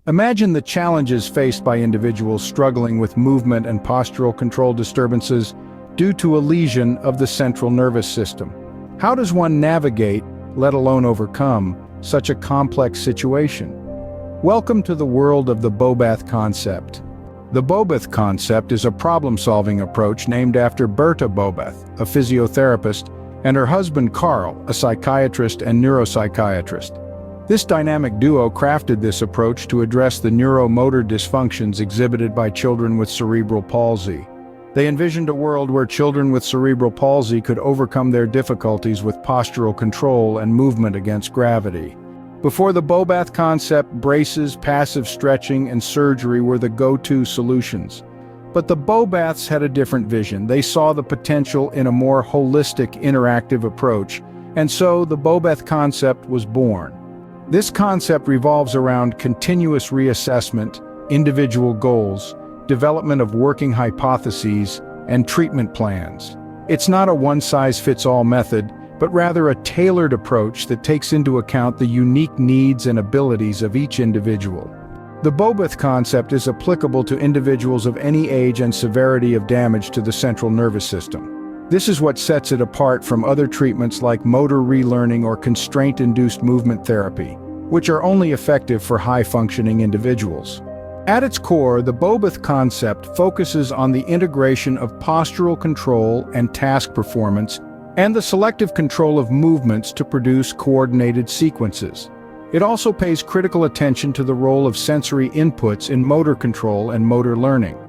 Imagine the challenges faced by individuals struggling with movement and postural control disturbances due to a lesion of the central nervous system. How does one navigate, let alone overcome, such a complex situation? Welcome to the world of the Bobath concept. The Bobath concept is a problem-solving approach named after Berta Bobath, a physiotherapist, and her husband Carl, a psychiatrist and neuropsychiatrist. This dynamic duo crafted this approach to address the neuromotor dysfunctions exhibited by children with cerebral palsy. They envisioned a world where children with cerebral palsy could overcome their difficulties with postural control and movement against gravity. Before the Bobath concept, braces, passive stretching, and surgery were the go-to solutions. But the Bobaths had a different vision. They saw the potential in a more holistic, interactive approach, and so the Bobath concept was born. This concept revolves around continuous reassessment, individual goals, development of working hypotheses, and treatment plans. It's not a one-size-fits-all method, but rather a tailored approach that takes into account the unique needs and abilities of each individual. The Bobath concept is applicable to individuals of any age and severity of damage to the central nervous system. This is what sets it apart from other treatments like motor relearning or constraint-induced movement therapy, which are only effective for high-functioning individuals. At its core, the Bobath concept focuses on the integration of postural control and task performance and the selective control of movements to produce coordinated sequences. It also pays critical attention to the role of sensory inputs in motor control and motor learning.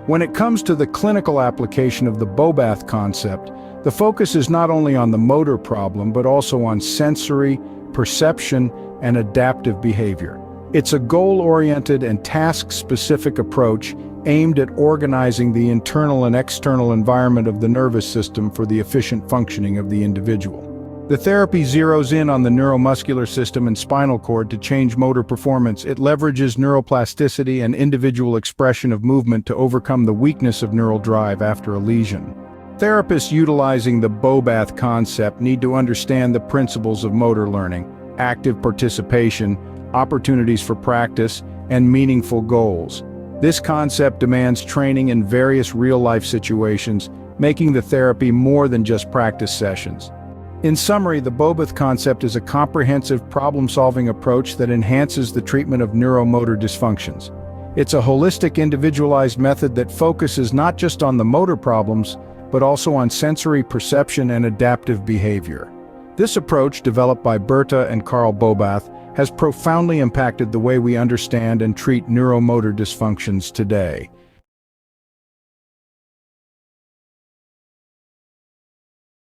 When it comes to the clinical application of the Bobath concept, the focus is not only on the motor problem but also on sensory, perception, and adaptive behavior. It's a goal-oriented and task-specific approach aimed at organizing the internal and external environment of the nervous system for the efficient functioning of the individual. The therapy zeroes in on the neuromuscular system and spinal cord to change motor performance. It leverages neuroplasticity and individual expression of movement to overcome the weakness of neural drive after a lesion. Therapists utilizing the Bobath concept need to understand the principles of motor learning, active participation, opportunities for practice, and meaningful goals. This concept demands training in various real-life situations, making the therapy more than just practice sessions. In summary, the Bobath concept is a comprehensive problem-solving approach that enhances the treatment of neuromotor dysfunctions. It's a holistic, individualized method that focuses not just on the motor problems, but also on sensory perception and adaptive behavior. This approach, developed by Berta and Carl Bobath, has profoundly impacted the way we understand and treat neuromotor dysfunctions today.